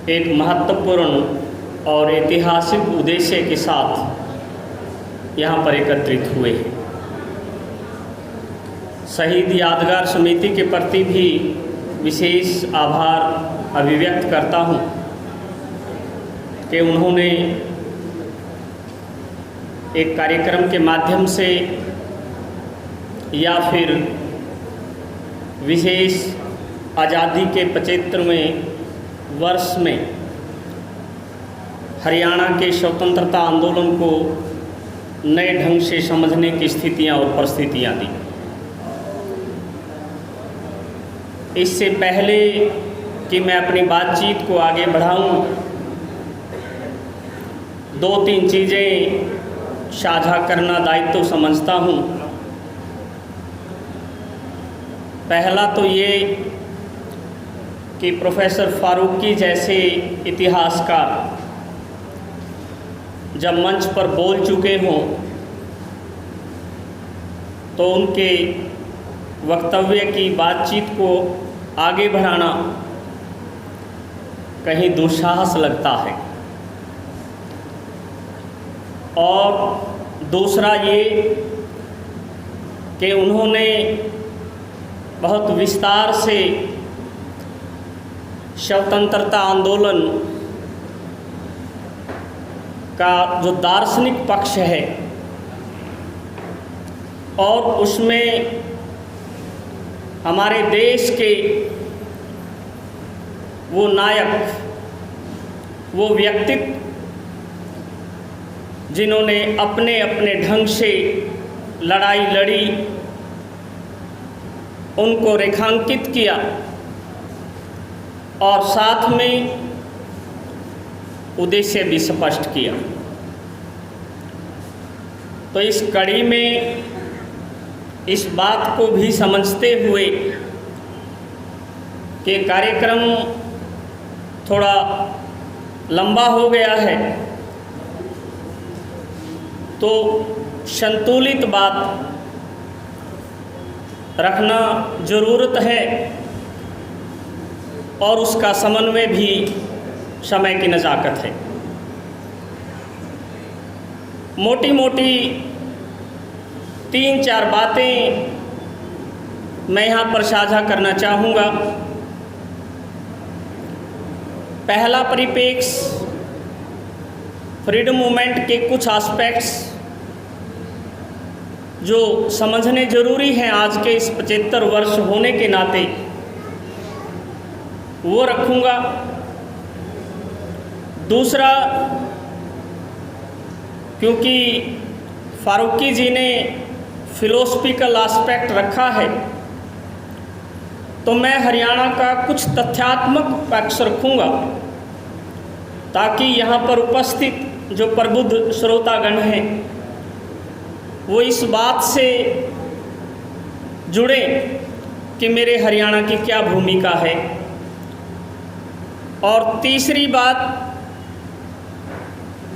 एक महत्वपूर्ण और ऐतिहासिक उद्देश्य के साथ यहाँ पर एकत्रित हुए हैं। शहीद यादगार समिति के प्रति भी विशेष आभार अभिव्यक्त करता हूँ कि उन्होंने एक कार्यक्रम के माध्यम से या फिर विशेष आज़ादी के 75वें वर्ष में हरियाणा के स्वतंत्रता आंदोलन को नए ढंग से समझने की स्थितियां और परिस्थितियां दी। इससे पहले कि मैं अपनी बातचीत को आगे बढ़ाऊं, 2-3 चीज़ें साझा करना दायित्व समझता हूं। पहला तो ये कि प्रोफेसर फारूकी जैसे इतिहासकार जब मंच पर बोल चुके हों तो उनके वक्तव्य की बातचीत को आगे बढ़ाना कहीं दुस्साहस लगता है। और दूसरा ये कि उन्होंने बहुत विस्तार से स्वतंत्रता आंदोलन का जो दार्शनिक पक्ष है और उसमें हमारे देश के वो नायक, वो व्यक्तित्व जिन्होंने अपने अपने ढंग से लड़ाई लड़ी, उनको रेखांकित किया और साथ में उद्देश्य भी स्पष्ट किया। तो इस कड़ी में इस बात को भी समझते हुए कि कार्यक्रम थोड़ा लंबा हो गया है, तो संतुलित बात रखना ज़रूरत है और उसका समन्वय भी समय की नज़ाकत है। मोटी मोटी 3-4 बातें मैं यहाँ पर साझा करना चाहूँगा। पहला परिप्रेक्ष्य, फ्रीडम मूवमेंट के कुछ एस्पेक्ट्स जो समझने ज़रूरी हैं आज के इस 75 वर्ष होने के नाते, वो रखूँगा। दूसरा, क्योंकि फारूकी जी ने फिलोसफिकल एस्पेक्ट रखा है, तो मैं हरियाणा का कुछ तथ्यात्मक पक्ष रखूँगा ताकि यहाँ पर उपस्थित जो प्रबुद्ध श्रोतागण हैं वो इस बात से जुड़ें कि मेरे हरियाणा की क्या भूमिका है। और तीसरी बात,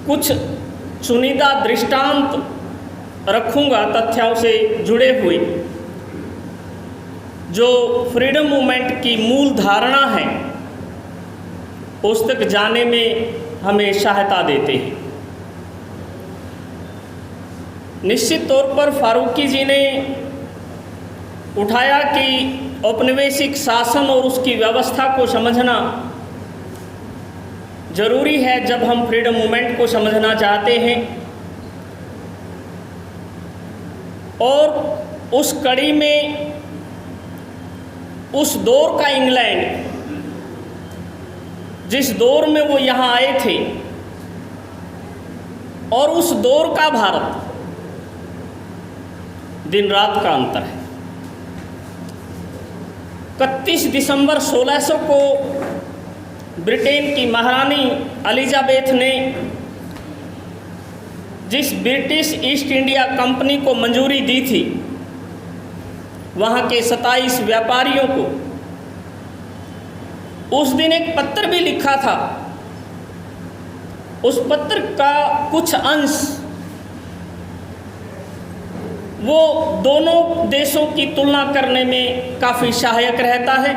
कुछ चुनिंदा दृष्टांत रखूँगा तथ्यों से जुड़े हुए जो फ्रीडम मूवमेंट की मूल धारणा है उस तक जाने में हमें सहायता देते हैं। निश्चित तौर पर फारूकी जी ने उठाया कि औपनिवेशिक शासन और उसकी व्यवस्था को समझना ज़रूरी है जब हम फ्रीडम मूवमेंट को समझना चाहते हैं। और उस कड़ी में उस दौर का इंग्लैंड, जिस दौर में वो यहाँ आए थे, और उस दौर का भारत, दिन रात का अंतर है। 31 दिसंबर 1600 को ब्रिटेन की महारानी एलिजाबेथ ने जिस ब्रिटिश ईस्ट इंडिया कंपनी को मंजूरी दी थी, वहाँ के 27 व्यापारियों को उस दिन एक पत्र भी लिखा था। उस पत्र का कुछ अंश वो दोनों देशों की तुलना करने में काफ़ी सहायक रहता है।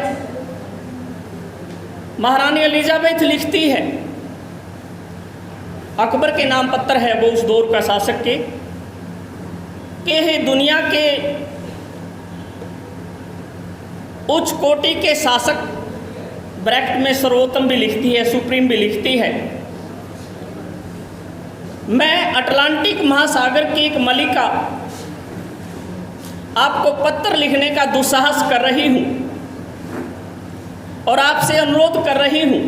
महारानी एलिजाबेथ लिखती है, अकबर के नाम पत्र है वो उस दौर का शासक के, कि हे दुनिया के उच्च कोटि के शासक, ब्रैकेट में सर्वोत्तम भी लिखती है, सुप्रीम भी लिखती है, मैं अटलांटिक महासागर की एक मलिका आपको पत्र लिखने का दुस्साहस कर रही हूं और आपसे अनुरोध कर रही हूं,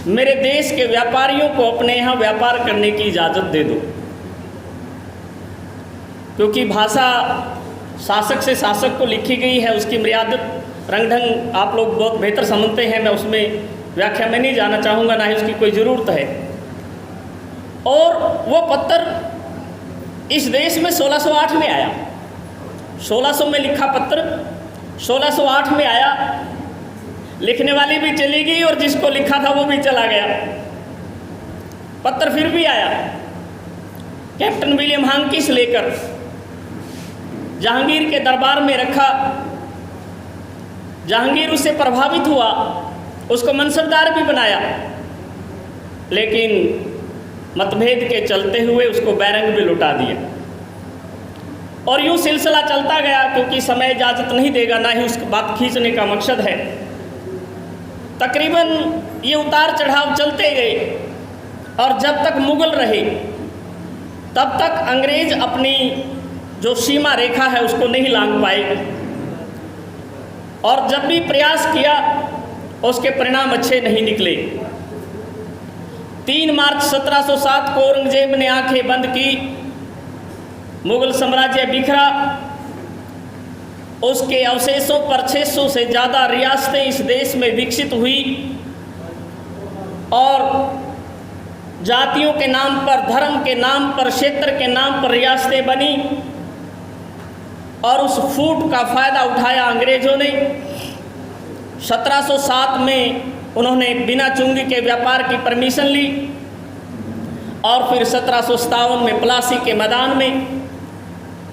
मेरे देश के व्यापारियों को अपने यहाँ व्यापार करने की इजाज़त दे दो। क्योंकि भाषा शासक से शासक को लिखी गई है, उसकी मर्यादित रंग ढंग आप लोग बहुत बेहतर समझते हैं, मैं उसमें व्याख्या में नहीं जाना चाहूँगा, ना ही उसकी कोई ज़रूरत है। और वो पत्र इस देश में 1608 में आया, 1600 में लिखा पत्र 1608 में आया, लिखने वाली भी चली गई और जिसको लिखा था वो भी चला गया। पत्र फिर भी आया, कैप्टन विलियम हांकिस लेकर जहांगीर के दरबार में रखा। जहांगीर उससे प्रभावित हुआ, उसको मनसबदार भी बनाया, लेकिन मतभेद के चलते हुए उसको बैरंग भी लुटा दिया। और यूँ सिलसिला चलता गया, क्योंकि समय इजाज़त नहीं देगा, ना ही उस बात खींचने का मकसद है। तकरीबन ये उतार चढ़ाव चलते गए और जब तक मुग़ल रहे तब तक अंग्रेज़ अपनी जो सीमा रेखा है उसको नहीं लांघ पाए, और जब भी प्रयास किया उसके परिणाम अच्छे नहीं निकले। 3 मार्च 1707 को औरंगजेब ने आंखें बंद की, मुग़ल साम्राज्य बिखरा, उसके अवशेषों पर 600 से ज़्यादा रियासतें इस देश में विकसित हुई और जातियों के नाम पर, धर्म के नाम पर, क्षेत्र के नाम पर रियासतें बनी और उस फूट का फ़ायदा उठाया अंग्रेज़ों ने। 1707 में उन्होंने बिना चुंगी के व्यापार की परमिशन ली और फिर 1757 में प्लासी के मैदान में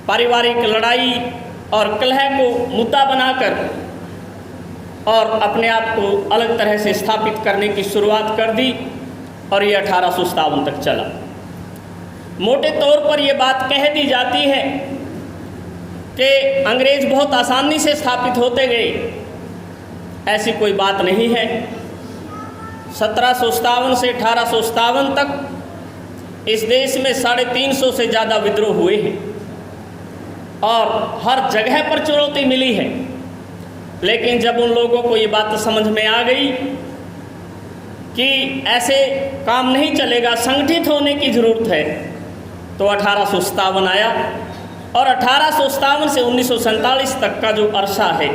पारिवारिक लड़ाई और कलह को मुद्दा बनाकर और अपने आप को अलग तरह से स्थापित करने की शुरुआत कर दी और ये 1857 तक चला। मोटे तौर पर ये बात कह दी जाती है कि अंग्रेज़ बहुत आसानी से स्थापित होते गए, ऐसी कोई बात नहीं है। 1757 से 1857 तक इस देश में 350 से ज़्यादा विद्रोह हुए हैं और हर जगह पर चुनौती मिली है। लेकिन जब उन लोगों को ये बात समझ में आ गई कि ऐसे काम नहीं चलेगा, संगठित होने की ज़रूरत है, तो 1857 आया और 1857 से 1947 तक का जो अरसा है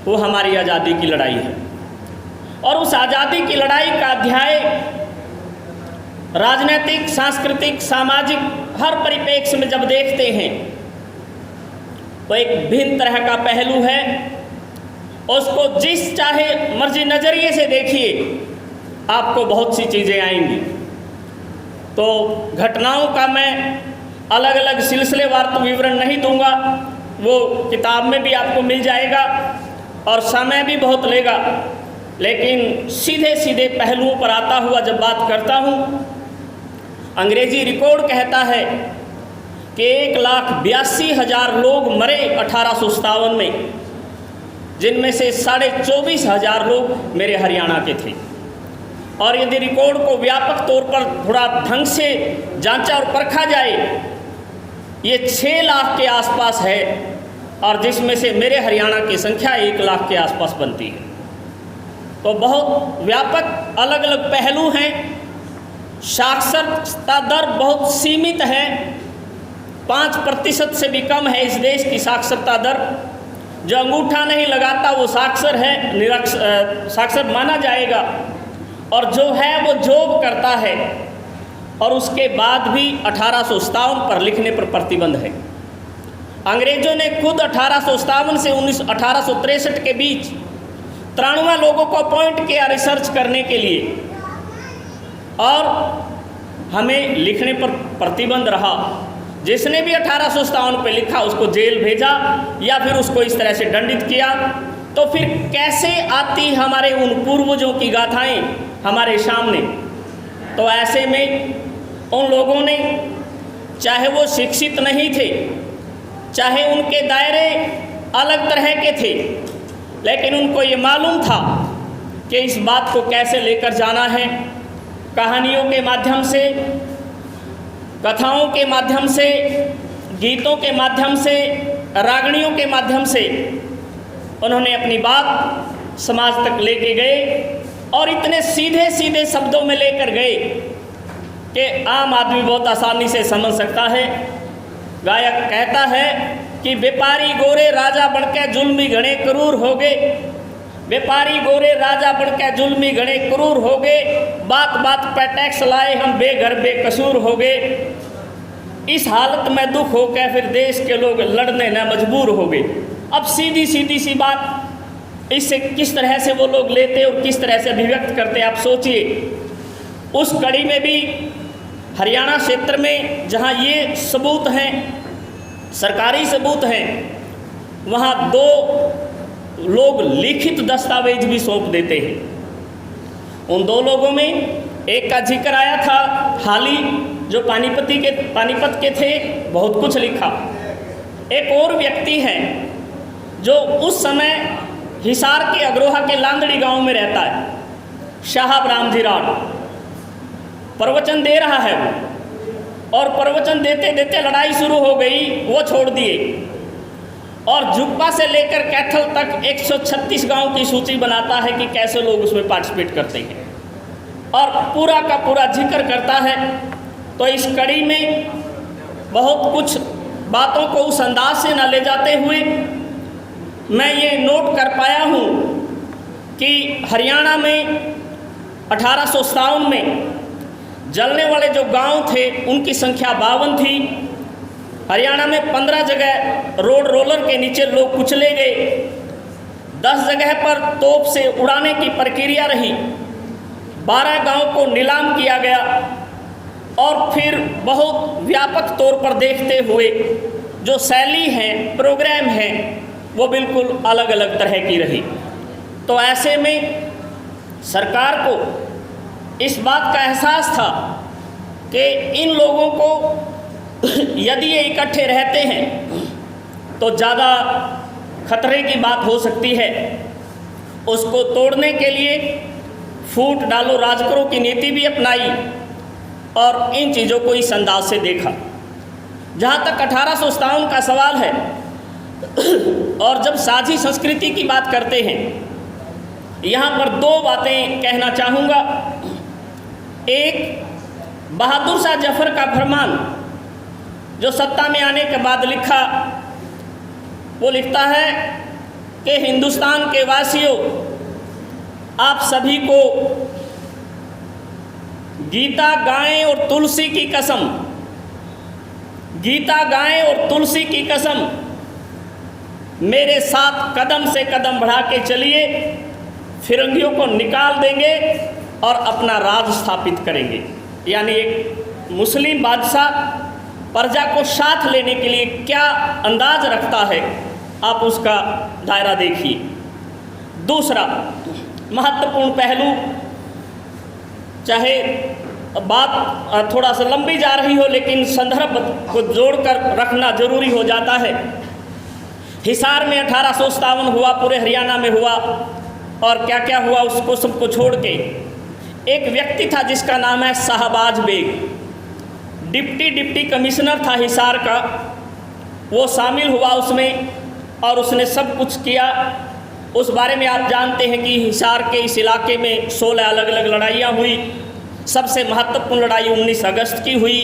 वो हमारी आज़ादी की लड़ाई है। और उस आज़ादी की लड़ाई का अध्याय राजनीतिक, सांस्कृतिक, सामाजिक हर परिप्रेक्ष्य में जब देखते हैं तो एक भिन्न तरह का पहलू है। उसको जिस चाहे मर्जी नज़रिए से देखिए, आपको बहुत सी चीज़ें आएंगी। तो घटनाओं का मैं अलग अलग सिलसिलेवार तो विवरण नहीं दूंगा, वो किताब में भी आपको मिल जाएगा और समय भी बहुत लेगा। लेकिन सीधे सीधे पहलुओं पर आता हुआ जब बात करता हूँ, अंग्रेजी रिकॉर्ड कहता है कि 1,82,000 लोग मरे 1857 में, जिनमें से 24,500 लोग मेरे हरियाणा के थे। और यदि रिकॉर्ड को व्यापक तौर पर थोड़ा ढंग से जांचा और परखा जाए, ये 6 लाख के आसपास है और जिसमें से मेरे हरियाणा की संख्या 1 लाख के आसपास बनती है। तो बहुत व्यापक अलग अलग पहलू हैं। साक्षरता दर बहुत सीमित है, 5% से भी कम है इस देश की साक्षरता दर। जो अंगूठा नहीं लगाता वो साक्षर है, साक्षर माना जाएगा, और जो है वो जॉब करता है। और उसके बाद भी 1857 पर लिखने पर प्रतिबंध है। अंग्रेज़ों ने खुद 1857 से 1863 के बीच 93 लोगों को अपॉइंट किया रिसर्च करने के लिए, और हमें लिखने पर प्रतिबंध रहा। जिसने भी 1857 पे लिखा उसको जेल भेजा या फिर उसको इस तरह से दंडित किया। तो फिर कैसे आती हमारे उन पूर्वजों की गाथाएं हमारे सामने। तो ऐसे में उन लोगों ने, चाहे वो शिक्षित नहीं थे, चाहे उनके दायरे अलग तरह के थे, लेकिन उनको ये मालूम था कि इस बात को कैसे लेकर जाना है। कहानियों के माध्यम से, कथाओं के माध्यम से, गीतों के माध्यम से, रागणियों के माध्यम से उन्होंने अपनी बात समाज तक लेके गए और इतने सीधे सीधे शब्दों में लेकर गए कि आम आदमी बहुत आसानी से समझ सकता है। गायक कहता है कि व्यापारी गोरे राजा बनके जुल्मी घणे क्रूर हो गए, व्यापारी गोरे राजा बनके जुल्मी घणे क्रूर हो गए, बात बात पर टैक्स लाए हम बेघर बेकसूर हो गए। इस हालत में दुख हो के फिर देश के लोग लड़ने न मजबूर हो गए। अब सीधी सीधी सी बात, इससे किस तरह से वो लोग लेते और किस तरह से अभिव्यक्त करते, आप सोचिए। उस कड़ी में भी हरियाणा क्षेत्र में जहाँ ये सबूत हैं, सरकारी सबूत हैं, वहाँ 2 लोग लिखित दस्तावेज भी सौंप देते हैं। उन 2 लोगों में एक का जिक्र आया था हाल ही, जो पानीपत के थे, बहुत कुछ लिखा। एक और व्यक्ति हैं जो उस समय हिसार के अग्रोहा के लांदड़ी गांव में रहता है, साहब रामजी राण। प्रवचन दे रहा है वो, और प्रवचन देते देते लड़ाई शुरू हो गई, वो छोड़ दिए और जुब्बा से लेकर कैथल तक 136 गांव की सूची बनाता है कि कैसे लोग उसमें पार्टिसिपेट करते हैं और पूरा का पूरा जिक्र करता है। तो इस कड़ी में बहुत कुछ बातों को उस अंदाज से न ले जाते हुए मैं ये नोट कर पाया हूँ कि हरियाणा में 1857 में जलने वाले जो गांव थे उनकी संख्या 52 थी। हरियाणा में 15 जगह रोड रोलर के नीचे लोग कुचले गए, 10 जगह पर तोप से उड़ाने की प्रक्रिया रही, 12 गांव को नीलाम किया गया और फिर बहुत व्यापक तौर पर देखते हुए जो शैली है, प्रोग्राम है, वो बिल्कुल अलग अलग तरह की रही। तो ऐसे में सरकार को इस बात का एहसास था कि इन लोगों को यदि ये इकट्ठे रहते हैं तो ज़्यादा खतरे की बात हो सकती है। उसको तोड़ने के लिए फूट डालो राज करो की नीति भी अपनाई और इन चीज़ों को इस अंदाज से देखा। जहाँ तक 1857 का सवाल है और जब साझी संस्कृति की बात करते हैं, यहाँ पर 2 बातें कहना चाहूँगा। एक, बहादुर शाह जफर का फरमान जो सत्ता में आने के बाद लिखा, वो लिखता है कि हिंदुस्तान के वासियों, आप सभी को गीता गाएं और तुलसी की कसम, गीता गाएं और तुलसी की कसम, मेरे साथ कदम से कदम बढ़ा के चलिए, फिरंगियों को निकाल देंगे और अपना राज स्थापित करेंगे। यानी एक मुस्लिम बादशाह प्रजा को साथ लेने के लिए क्या अंदाज रखता है, आप उसका दायरा देखिए। दूसरा महत्वपूर्ण पहलू, चाहे बात थोड़ा सा लंबी जा रही हो लेकिन संदर्भ को जोड़कर रखना जरूरी हो जाता है। हिसार में 1857 हुआ, पूरे हरियाणा में हुआ, और क्या क्या हुआ उसको सबको छोड़ के एक व्यक्ति था जिसका नाम है शाहबाज बेग, डिप्टी कमिश्नर था हिसार का। वो शामिल हुआ उसमें और उसने सब कुछ किया। उस बारे में आप जानते हैं कि हिसार के इस इलाके में 16 अलग अलग लड़ाइयाँ हुई। सबसे महत्वपूर्ण लड़ाई 19 अगस्त की हुई।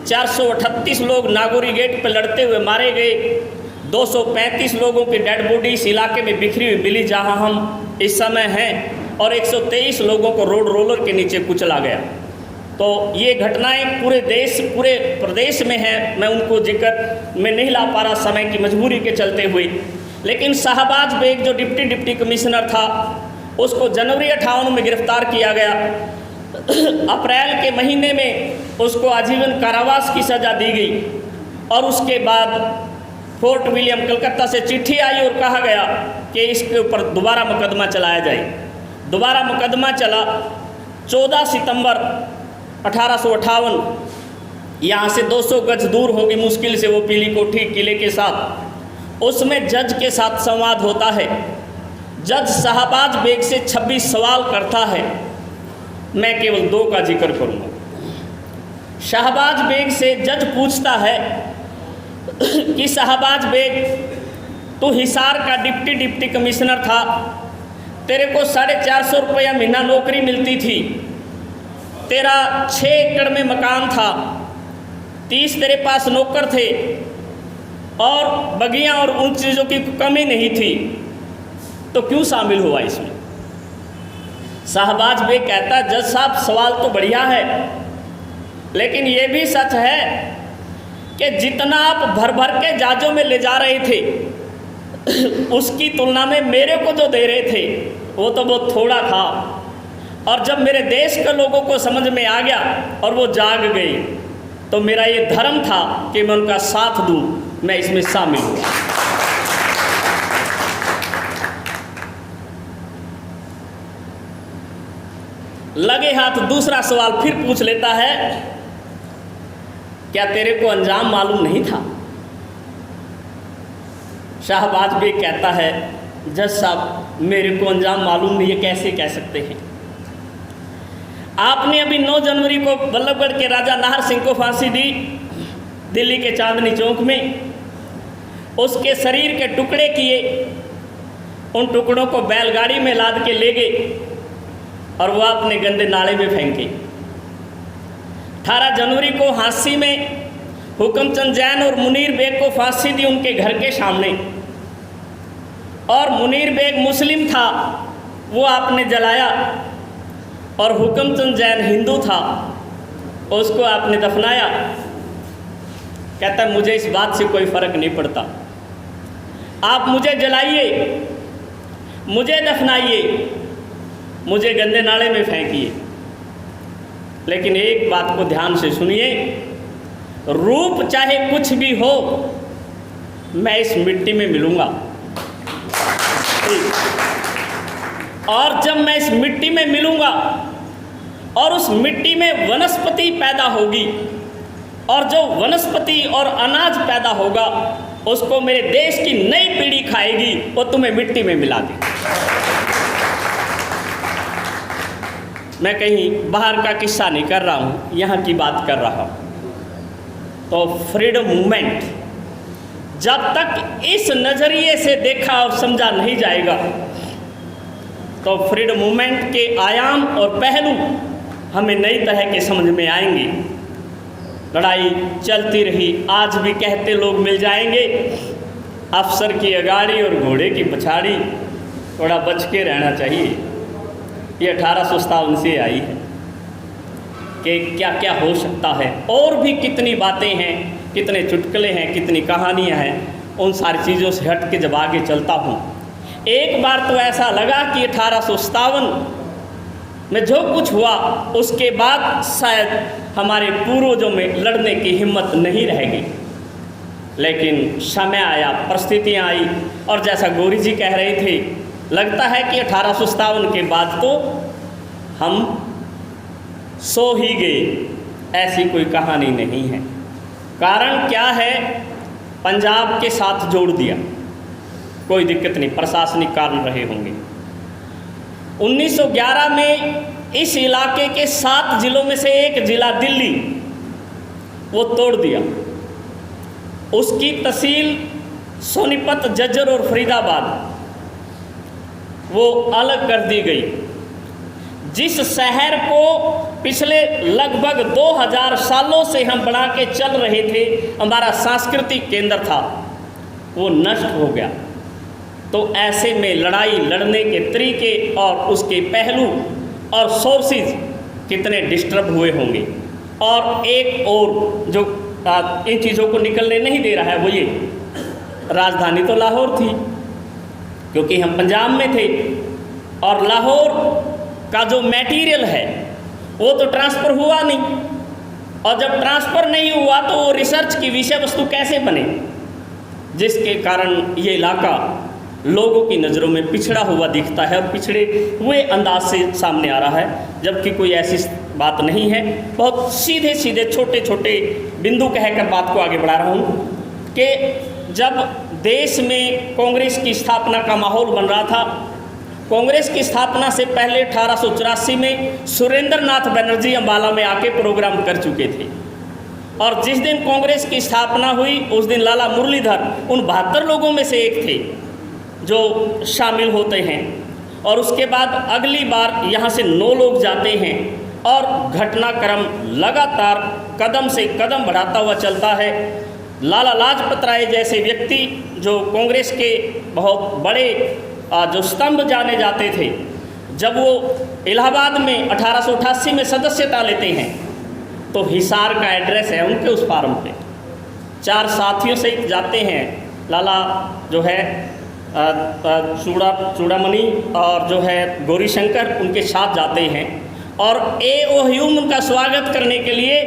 438 लोग नागौरी गेट पर लड़ते हुए मारे गए। 235 लोगों की डेड बॉडी इस इलाके में बिखरी हुई मिली जहां हम इस समय हैं, और 123 लोगों को रोड रोलर के नीचे कुचला गया। तो ये घटनाएं पूरे प्रदेश में हैं। मैं उनको जिक्र में नहीं ला पा रहा समय की मजबूरी के चलते हुए। लेकिन शाहबाज बेग जो डिप्टी कमिश्नर था, उसको जनवरी 58 में गिरफ्तार किया गया। अप्रैल के महीने में उसको आजीवन कारावास की सज़ा दी गई और उसके बाद फोर्ट विलियम कलकत्ता से चिट्ठी आई और कहा गया कि इसके ऊपर दोबारा मुकदमा चलाया जाए। दोबारा मुकदमा चला 14 सितंबर 1858। यहाँ से 200 गज दूर होगी मुश्किल से वो पीली कोठी किले के साथ। उसमें जज के साथ संवाद होता है। जज शाहबाज बेग से 26 सवाल करता है, मैं केवल 2 का जिक्र करूँगा। शाहबाज बेग से जज पूछता है कि शाहबाज बेग, तू हिसार का डिप्टी कमिश्नर था, तेरे को 450 रुपया महीना नौकरी मिलती थी, तेरा 6 एकड़ में मकान था, 30 तेरे पास नौकर थे और बगियां और उन चीज़ों की कमी नहीं थी, तो क्यों शामिल हुआ इसमें? शाहबाज बेग कहता, जज साहब सवाल तो बढ़िया है, लेकिन ये भी सच है कि जितना आप भर भर के जहाज़ों में ले जा रहे थे उसकी तुलना में मेरे को जो दे रहे थे वो तो बहुत थोड़ा था। और जब मेरे देश के लोगों को समझ में आ गया और वो जाग गए, तो मेरा ये धर्म था कि मैं उनका साथ दूं, मैं इसमें शामिल हुआ। लगे हाथ दूसरा सवाल फिर पूछ लेता है, क्या तेरे को अंजाम मालूम नहीं था? शाहबाज बेग कहता है, जज साहब मेरे को अंजाम मालूम नहीं है, कैसे कह सकते हैं? आपने अभी 9 जनवरी को बल्लभगढ़ के राजा नाहर सिंह को फांसी दी दिल्ली के चांदनी चौक में। उसके शरीर के टुकड़े किए, उन टुकड़ों को बैलगाड़ी में लाद के ले गए और वह अपने गंदे नाले में फेंके। 18 जनवरी को हांसी में हुकमचंद जैन और मुनीर बेग को फांसी दी उनके घर के सामने, और मुनीर बेग मुस्लिम था, वो आपने जलाया, और हुकमचंद जैन हिंदू था, उसको आपने दफनाया। कहता है मुझे इस बात से कोई फ़र्क नहीं पड़ता, आप मुझे जलाइए, मुझे दफनाइए, मुझे गंदे नाले में फेंकिए, लेकिन एक बात को ध्यान से सुनिए, रूप चाहे कुछ भी हो, मैं इस मिट्टी में मिलूँगा, और जब मैं इस मिट्टी में मिलूँगा और उस मिट्टी में वनस्पति पैदा होगी, और जो वनस्पति और अनाज पैदा होगा उसको मेरे देश की नई पीढ़ी खाएगी, वो तुम्हें मिट्टी में मिला देगी। मैं कहीं बाहर का किस्सा नहीं कर रहा हूँ, यहाँ की बात कर रहा हूँ। तो फ्रीडम मूवमेंट जब तक इस नज़रिए से देखा और समझा नहीं जाएगा, तो फ्रीडम मूवमेंट के आयाम और पहलू हमें नई तरह के समझ में आएंगे। लड़ाई चलती रही, आज भी कहते लोग मिल जाएंगे, अफसर की अगाड़ी और घोड़े की पछाड़ी, थोड़ा बच के रहना चाहिए। ये 1857 से आई है कि क्या क्या हो सकता है, और भी कितनी बातें हैं, कितने चुटकुले हैं, कितनी कहानियां हैं। उन सारी चीज़ों से हट के जब आगे चलता हूँ, एक बार तो ऐसा लगा कि 1857 में जो कुछ हुआ उसके बाद शायद हमारे पूर्वजों में लड़ने की हिम्मत नहीं रहेगी, लेकिन समय आया, परिस्थितियाँ आई, और जैसा गौरी जी कह रहे थे, लगता है कि 1857 के बाद तो हम सो ही गए। ऐसी कोई कहानी नहीं है। कारण क्या है? पंजाब के साथ जोड़ दिया, कोई दिक्कत नहीं, प्रशासनिक कारण रहे होंगे। 1911 में इस इलाके के 7 जिलों में से एक जिला दिल्ली वो तोड़ दिया, उसकी तहसील सोनीपत, जज्जर और फरीदाबाद वो अलग कर दी गई। जिस शहर को पिछले लगभग 2000 सालों से हम बना के चल रहे थे, हमारा सांस्कृतिक केंद्र था, वो नष्ट हो गया। तो ऐसे में लड़ाई लड़ने के तरीके और उसके पहलू और सोर्सेज कितने डिस्टर्ब हुए होंगे। और एक और जो इन चीज़ों को निकलने नहीं दे रहा है, वो ये राजधानी तो लाहौर थी, क्योंकि हम पंजाब में थे, और लाहौर का जो मटेरियल है वो तो ट्रांसफ़र हुआ नहीं, और जब ट्रांसफ़र नहीं हुआ तो वो रिसर्च की विषय वस्तु कैसे बने, जिसके कारण ये इलाका लोगों की नज़रों में पिछड़ा हुआ दिखता है और पिछड़े हुए अंदाज से सामने आ रहा है, जबकि कोई ऐसी बात नहीं है। बहुत सीधे सीधे छोटे छोटे बिंदु कहकर बात को आगे बढ़ा रहा हूँ कि जब देश में कांग्रेस की स्थापना का माहौल बन रहा था, कांग्रेस की स्थापना से पहले 1884 में सुरेंद्र नाथ बनर्जी अम्बाला में आके प्रोग्राम कर चुके थे, और जिस दिन कांग्रेस की स्थापना हुई उस दिन लाला मुरलीधर उन 72 लोगों में से एक थे जो शामिल होते हैं। और उसके बाद अगली बार यहाँ से 9 लोग जाते हैं और घटनाक्रम लगातार कदम से कदम बढ़ाता हुआ चलता है। लाला लाजपत राय जैसे व्यक्ति जो कांग्रेस के बहुत बड़े जो स्तंभ जाने जाते थे, जब वो इलाहाबाद में 1888 में सदस्यता लेते हैं तो हिसार का एड्रेस है उनके उस फार्म पे। 4 साथियों से जाते हैं, लाला जो है चूड़ामणि और जो है गौरीशंकर उनके साथ जाते हैं, और A.O. ह्यूम उनका स्वागत करने के लिए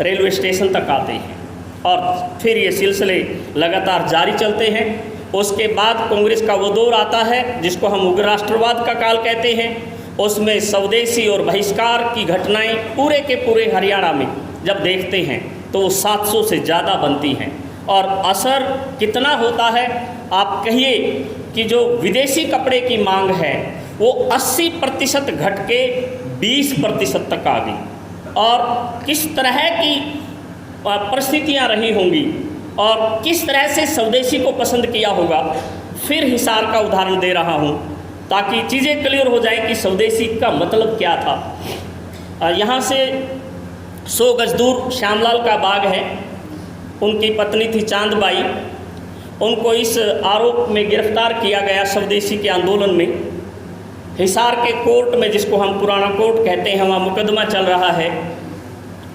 रेलवे स्टेशन तक आते हैं, और फिर ये सिलसिले लगातार जारी चलते हैं। उसके बाद कांग्रेस का वो दौर आता है जिसको हम उग्र राष्ट्रवाद का काल कहते हैं। उसमें स्वदेशी और बहिष्कार की घटनाएं पूरे के पूरे हरियाणा में जब देखते हैं तो वो 700 से ज़्यादा बनती हैं, और असर कितना होता है आप कहिए कि जो विदेशी कपड़े की मांग है वो 80% घट के 20% तक आ गई, और किस तरह की परिस्थितियां रही होंगी और किस तरह से स्वदेशी को पसंद किया होगा। फिर हिसार का उदाहरण दे रहा हूँ ताकि चीज़ें क्लियर हो जाए कि स्वदेशी का मतलब क्या था। यहाँ से 100 गज दूर श्यामलाल का बाग है, उनकी पत्नी थी चांदबाई, उनको इस आरोप में गिरफ्तार किया गया स्वदेशी के आंदोलन में। हिसार के कोर्ट में, जिसको हम पुराना कोर्ट कहते हैं, वहाँ मुकदमा चल रहा है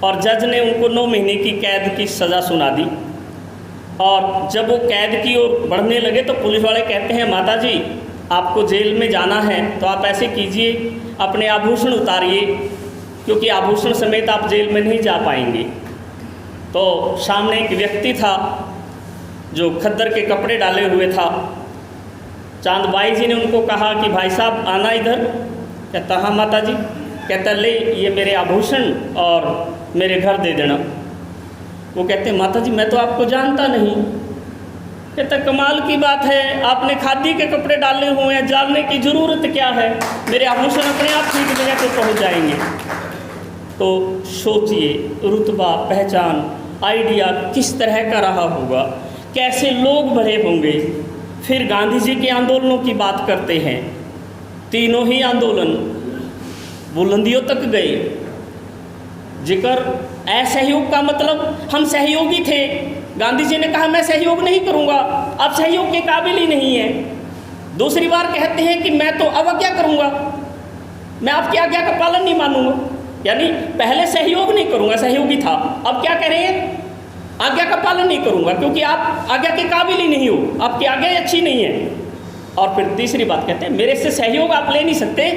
और जज ने उनको 9 महीने की कैद की सज़ा सुना दी। और जब वो कैद की ओर बढ़ने लगे तो पुलिस वाले कहते हैं, माता जी आपको जेल में जाना है तो आप ऐसे कीजिए, अपने आभूषण उतारिए, क्योंकि आभूषण समेत आप जेल में नहीं जा पाएंगे। तो सामने एक व्यक्ति था जो खद्दर के कपड़े डाले हुए था। चांदबाई जी ने उनको कहा कि भाई साहब आना इधर। कहता हाँ माता जी। कहता ले ये मेरे आभूषण और मेरे घर दे देना। वो कहते माता जी मैं तो आपको जानता नहीं। कहता कमाल की बात है, आपने खादी के कपड़े डाले हुए हैं, जानने की ज़रूरत क्या है, मेरे आभूषण अपने आप ठीक जगह पे पहुँच जाएंगे। तो सोचिए रुतबा, पहचान, आइडिया किस तरह का रहा होगा, कैसे लोग बढ़े होंगे। फिर गांधी जी के आंदोलनों की बात करते हैं, तीनों ही आंदोलन बुलंदियों तक गए। जिक्र असहयोग का मतलब हम सहयोगी थे, गांधी जी ने कहा मैं सहयोग नहीं करूंगा, आप सहयोग के काबिल ही नहीं हैं। दूसरी बार कहते हैं कि मैं तो अवज्ञा करूंगा, मैं आपकी आज्ञा का पालन नहीं मानूंगा, यानी पहले सहयोग नहीं करूंगा, सहयोगी था, अब क्या कह रहे हैं आज्ञा का पालन नहीं करूंगा क्योंकि आप आज्ञा के काबिल ही नहीं हो, आपकी आज्ञा अच्छी नहीं है। और फिर तीसरी बात कहते हैं मेरे से सहयोग आप ले नहीं सकते,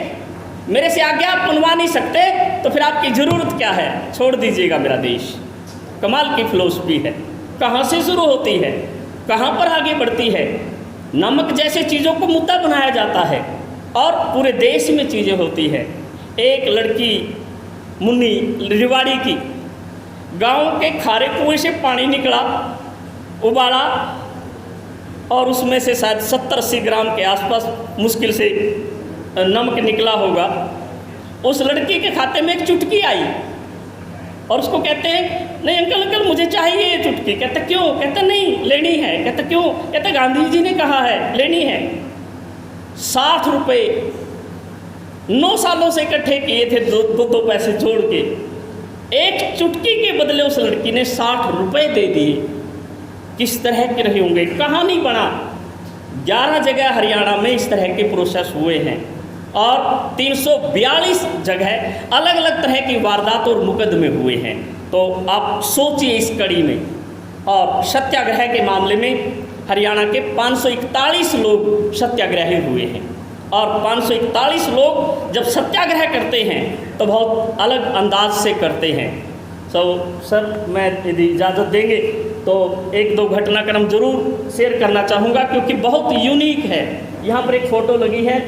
मेरे से आज्ञा आप मनवा नहीं सकते, तो फिर आपकी ज़रूरत क्या है, छोड़ दीजिएगा मेरा देश। कमाल की फिलॉसफी है, कहाँ से शुरू होती है, कहाँ पर आगे बढ़ती है। नमक जैसे चीज़ों को मुद्दा बनाया जाता है और पूरे देश में चीज़ें होती है। एक लड़की मुन्नी रिवाड़ी की, गांव के खारे कुएं से पानी निकला, उबाला और उसमें से शायद 70-80 ग्राम के आसपास मुश्किल से नमक निकला होगा। उस लड़की के खाते में एक चुटकी आई और उसको कहते हैं नहीं अंकल अंकल मुझे चाहिए ये चुटकी। कहते क्यों? कहते नहीं लेनी है। कहते क्यों? कहते गांधी जी ने कहा है लेनी है। 60 रुपये 9 सालों से इकट्ठे किए थे, दो पैसे जोड़ के, एक चुटकी के बदले उस लड़की ने 60 रुपये दे दिए। किस तरह के रहे होंगे, कहानी बना। 11 जगह हरियाणा में इस तरह के प्रोसेस हुए हैं और 342 जगह अलग अलग तरह की वारदात और मुकदमे हुए हैं। तो आप सोचिए इस कड़ी में। और सत्याग्रह के मामले में हरियाणा के 541 लोग सत्याग्रही हुए हैं और 541 लोग जब सत्याग्रह करते हैं तो बहुत अलग अंदाज से करते हैं। तो सर मैं यदि इजाज़त देंगे तो एक दो घटनाक्रम ज़रूर शेयर करना चाहूँगा, क्योंकि बहुत यूनिक है। यहाँ पर एक फ़ोटो लगी है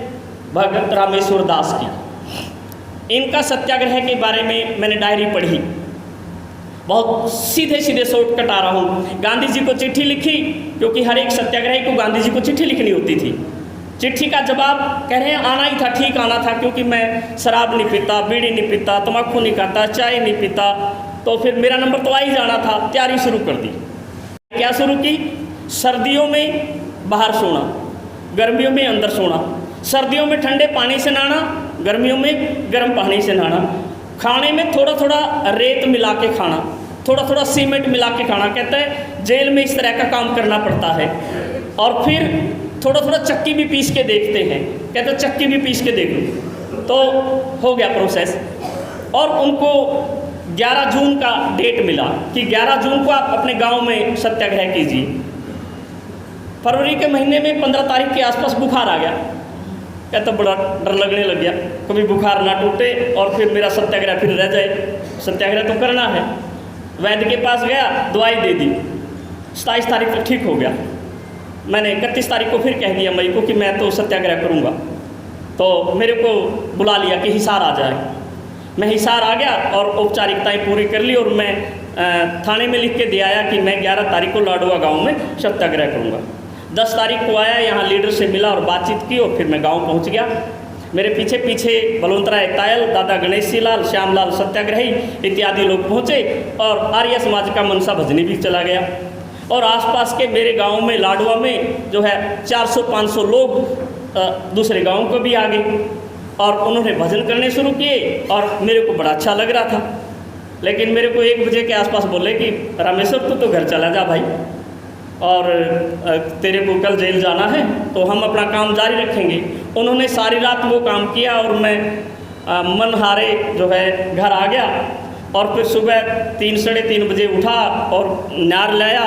भगत रामेश्वर दास की। इनका सत्याग्रह के बारे में मैंने डायरी पढ़ी, बहुत सीधे सीधे शॉर्टकट आ रहा हूँ। गांधी जी को चिट्ठी लिखी, क्योंकि हर एक सत्याग्रही को गांधी जी को चिट्ठी लिखनी होती थी। चिट्ठी का जवाब कह रहे हैं आना ही था, ठीक आना था, क्योंकि मैं शराब नहीं पीता, बीड़ी नहीं पीता, तम्बाकू नहीं खाता, चाय नहीं पीता, तो फिर मेरा नंबर तो आ ही जाना था। तैयारी शुरू कर दी। क्या शुरू की? सर्दियों में बाहर सोना, गर्मियों में अंदर सोना, सर्दियों में ठंडे पानी से नहाना, गर्मियों में गर्म पानी से नहाना, खाने में थोड़ा थोड़ा रेत मिला के खाना, थोड़ा थोड़ा सीमेंट मिला के खाना। कहता है जेल में इस तरह का काम करना पड़ता है। और फिर थोड़ा थोड़ा चक्की भी पीस के देखते हैं। कहते हैं चक्की भी पीस के देख लो, तो हो गया प्रोसेस। और उनको 11 जून का डेट मिला कि 11 जून को आप अपने गांव में सत्याग्रह कीजिए। फरवरी के महीने में 15 तारीख के आसपास बुखार आ गया। कहता बड़ा डर लगने लग गया, कभी बुखार ना टूटे और फिर मेरा सत्याग्रह फिर रह जाए। सत्याग्रह तो करना है। वैद्य के पास गया, दवाई दे दी, 27 तारीख तक ठीक हो गया। मैंने 31 तारीख को फिर कह दिया मई को कि मैं तो सत्याग्रह करूँगा। तो मेरे को बुला लिया कि हिसार आ जाए। मैं हिसार आ गया और औपचारिकताएं पूरी कर ली, और मैं थाने में लिख के दे आया कि मैं 11 तारीख को लाडुआ गांव में सत्याग्रह करूँगा। 10 तारीख को आया, यहाँ लीडर से मिला और बातचीत की, और फिर मैं गांव पहुँच गया। मेरे पीछे पीछे बलवंतराय तायल, दादा गणेश लाल, श्यामलाल सत्याग्रही इत्यादि लोग पहुँचे, और आर्य समाज का मनसा भजनी भी चला गया। और आसपास के मेरे गांव में लाडुआ में जो है 400-500 लोग दूसरे गांव को भी आ गए, और उन्होंने भजन करने शुरू किए, और मेरे को बड़ा अच्छा लग रहा था। लेकिन मेरे को 1 बजे के आसपास बोले कि रामेश्वर तू तो घर चला जा भाई, और तेरे को कल जेल जाना है, तो हम अपना काम जारी रखेंगे। उन्होंने सारी रात वो काम किया, और मैं मन हारे जो है घर आ गया। और फिर सुबह 3 साढ़े 3 बजे उठा और नार लाया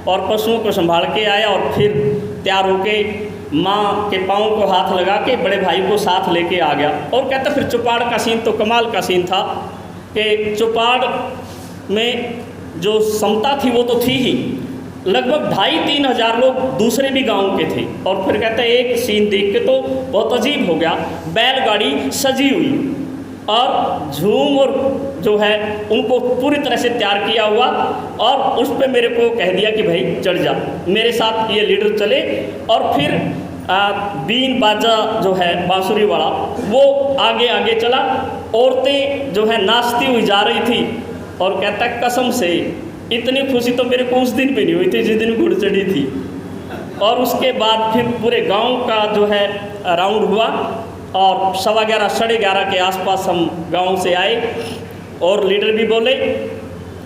और पशुओं को संभाल के आया, और फिर तैयार होके माँ के पाँव को हाथ लगा के बड़े भाई को साथ लेके आ गया। और कहता फिर चौपाड़ का सीन तो कमाल का सीन था कि चौपाड़ में जो समता थी वो तो थी ही, लगभग 2,500-3 हज़ार लोग दूसरे भी गांव के थे। और फिर कहता है एक सीन देख के तो बहुत अजीब हो गया। बैलगाड़ी सजी हुई और झूम और जो है उनको पूरी तरह से तैयार किया हुआ, और उस पर मेरे को कह दिया कि भाई चढ़ जा। मेरे साथ ये लीडर चले, और फिर बीन बाजा जो है बांसुरी वाला वो आगे आगे चला। औरतें जो है नाचती हुई जा रही थी, और कहता कसम से इतनी खुशी तो मेरे को उस दिन भी नहीं हुई थी जिस दिन घुड़ चढ़ी थी। और उसके बाद फिर पूरे गांव का जो है राउंड हुआ, और 11:15 साढ़े 11 के आसपास हम गांव से आए, और लीडर भी बोले,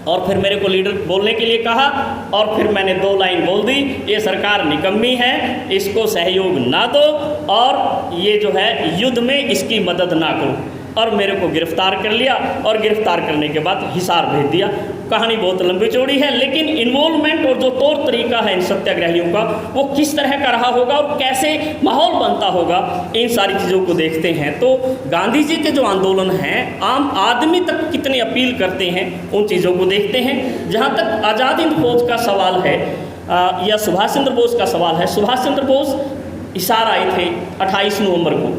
और फिर मेरे को लीडर बोलने के लिए कहा, और फिर मैंने 2 लाइन बोल दी, ये सरकार निकम्मी है, इसको सहयोग ना दो, और ये जो है युद्ध में इसकी मदद ना करो। और मेरे को गिरफ्तार कर लिया, और गिरफ्तार करने के बाद हिसार भेज दिया। कहानी बहुत लंबी चौड़ी है, लेकिन इन्वॉल्वमेंट और जो तौर तरीका है इन सत्याग्रहियों का वो किस तरह का रहा होगा और कैसे माहौल बनता होगा, इन सारी चीज़ों को देखते हैं। तो गांधी जी के जो आंदोलन हैं आम आदमी तक कितने अपील करते हैं, उन चीज़ों को देखते हैं। जहाँ तक आज़ाद हिंद फौज का सवाल है या सुभाष चंद्र बोस का सवाल है, सुभाष चंद्र बोस हिसार आए थे 28 नवंबर को,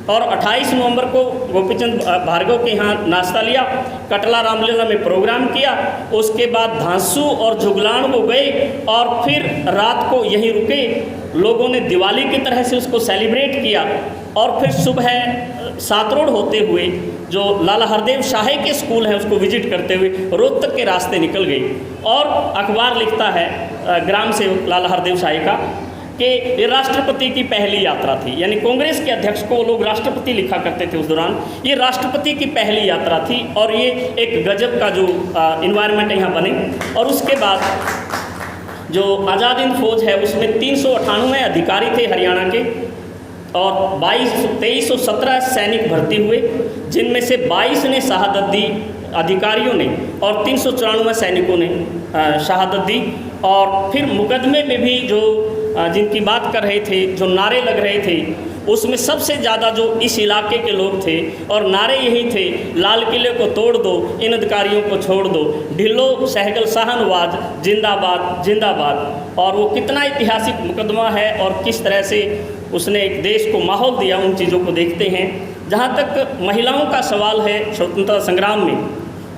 और 28 नवंबर को गोपीचंद भार्गव के यहाँ नाश्ता लिया, कटला रामलीला में प्रोग्राम किया, उसके बाद धांसू और जुगलान वो गए, और फिर रात को यहीं रुके। लोगों ने दिवाली की तरह से उसको सेलिब्रेट किया, और फिर सुबह सातरोड होते हुए जो लाला हरदेव शाहे के स्कूल है उसको विजिट करते हुए रोहतक के रास्ते निकल गई। और अखबार लिखता है ग्राम सेवक लाला हरदेव शाहे का कि ये राष्ट्रपति की पहली यात्रा थी, यानी कांग्रेस के अध्यक्ष को वो लोग राष्ट्रपति लिखा करते थे उस दौरान। ये राष्ट्रपति की पहली यात्रा थी, और ये एक गजब का जो इन्वायरमेंट यहाँ बने। और उसके बाद जो आज़ाद हिंद फौज है उसमें 398 अधिकारी थे हरियाणा के, और 2317 सैनिक भर्ती हुए, जिनमें से 22 ने शहादत दी अधिकारियों ने, और 394 सैनिकों ने शहादत दी। और फिर मुकदमे में भी जो जिनकी बात कर रहे थे, जो नारे लग रहे थे, उसमें सबसे ज़्यादा जो इस इलाके के लोग थे और नारे यही थे, लाल किले को तोड़ दो, इन अधिकारियों को छोड़ दो, ढिल्लो सहगल शाहनवाज जिंदाबाद जिंदाबाद। और वो कितना ऐतिहासिक मुकदमा है और किस तरह से उसने एक देश को माहौल दिया, उन चीज़ों को देखते हैं। जहाँ तक महिलाओं का सवाल है स्वतंत्रता संग्राम में,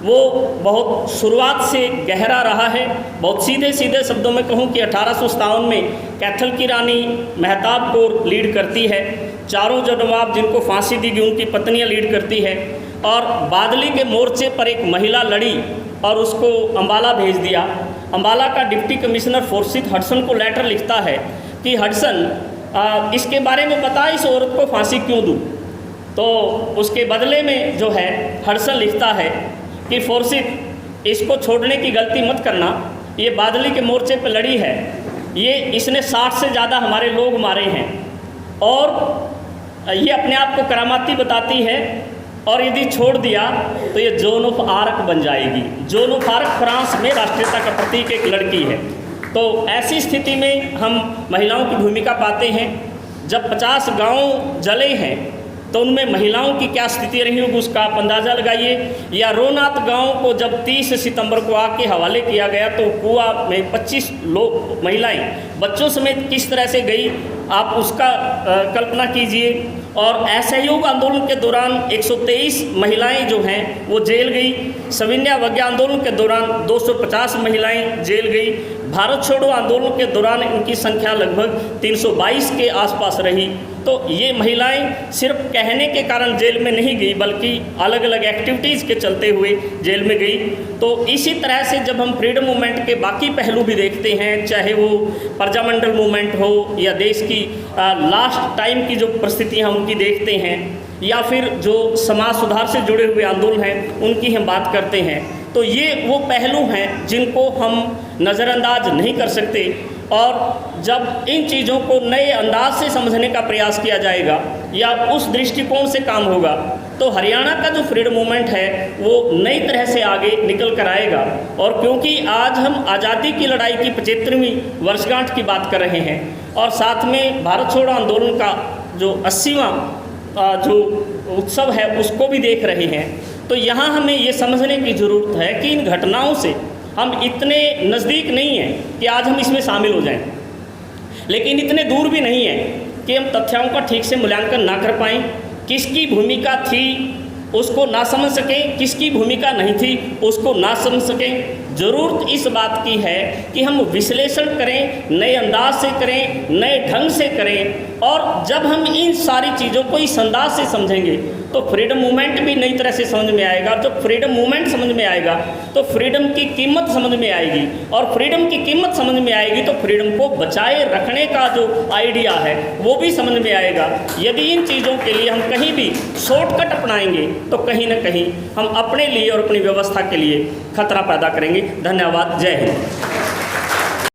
वो बहुत शुरुआत से गहरा रहा है। बहुत सीधे सीधे शब्दों में कहूँ कि 1857 में कैथल की रानी महताब कौर लीड करती है, चारों जो नवाब जिनको फांसी दी गई उनकी पत्नियां लीड करती है, और बादली के मोर्चे पर एक महिला लड़ी और उसको अम्बाला भेज दिया। अम्बाला का डिप्टी कमिश्नर फोर्सिथ हडसन को लेटर लिखता है कि हडसन इसके बारे में बता, इस औरत को फांसी क्यों दूँ। तो उसके बदले में जो है हडसन लिखता है कि फोर्सिथ इसको छोड़ने की गलती मत करना, ये बादली के मोर्चे पर लड़ी है, इसने 60 से ज़्यादा हमारे लोग मारे हैं और ये अपने आप को करामाती बताती है, और यदि छोड़ दिया तो ये जोन ऑफ आर्क बन जाएगी। जोन ऑफ आर्क फ्रांस में राष्ट्रीयता का प्रतीक एक लड़की है। तो ऐसी स्थिति में हम महिलाओं की भूमिका पाते हैं। जब 50 गांव जले हैं तो उनमें महिलाओं की क्या स्थिति रही होगी उसका आप अंदाज़ा लगाइए। या रोनाथ गांव को जब 30 सितंबर को आग के हवाले किया गया तो कुआं में 25 लोग महिलाएं बच्चों समेत किस तरह से गई, आप उसका कल्पना कीजिए। और असहयोग आंदोलन के दौरान 123 महिलाएं जो हैं वो जेल गई। सविनय अवज्ञा आंदोलन के दौरान 250 महिलाएं जेल गई। भारत छोड़ो आंदोलन के दौरान इनकी संख्या लगभग 322 के आसपास रही। तो ये महिलाएं सिर्फ कहने के कारण जेल में नहीं गई, बल्कि अलग अलग एक्टिविटीज़ के चलते हुए जेल में गई। तो इसी तरह से जब हम फ्रीडम मूवमेंट के बाकी पहलू भी देखते हैं, चाहे वो प्रजामंडल मूवमेंट हो या देश की लास्ट टाइम की जो परिस्थितियाँ उनकी देखते हैं, या फिर जो समाज सुधार से जुड़े हुए आंदोलन हैं उनकी हम बात करते हैं, तो ये वो पहलू हैं जिनको हम नज़रअंदाज नहीं कर सकते। और जब इन चीज़ों को नए अंदाज से समझने का प्रयास किया जाएगा या उस दृष्टिकोण से काम होगा तो हरियाणा का जो फ्रीडम मूवमेंट है वो नई तरह से आगे निकल कर आएगा। और क्योंकि आज हम आज़ादी की लड़ाई की 75वीं वर्षगांठ की बात कर रहे हैं और साथ में भारत छोड़ो आंदोलन का जो 80वां जो उत्सव है उसको भी देख रहे हैं, तो यहाँ हमें ये समझने की ज़रूरत है कि इन घटनाओं से हम इतने नज़दीक नहीं हैं कि आज हम इसमें शामिल हो जाएं, लेकिन इतने दूर भी नहीं हैं कि हम तथ्यों का ठीक से मूल्यांकन ना कर पाएँ, किसकी भूमिका थी उसको ना समझ सकें, किसकी भूमिका नहीं थी उसको ना समझ सकें। ज़रूरत इस बात की है कि हम विश्लेषण करें, नए अंदाज से करें, नए ढंग से करें। और जब हम इन सारी चीज़ों को इस अंदाज से समझेंगे तो फ्रीडम मूवमेंट भी नई तरह से समझ में आएगा। जब फ्रीडम मूवमेंट समझ में आएगा तो फ्रीडम की कीमत समझ में आएगी, और फ्रीडम की कीमत समझ में आएगी तो फ्रीडम को बचाए रखने का जो आइडिया है वो भी समझ में आएगा। यदि इन चीज़ों के लिए हम कहीं भी शॉर्टकट अपनाएंगे तो कहीं ना कहीं हम अपने लिए और अपनी व्यवस्था के लिए खतरा पैदा करेंगे। धन्यवाद। जय हिंद।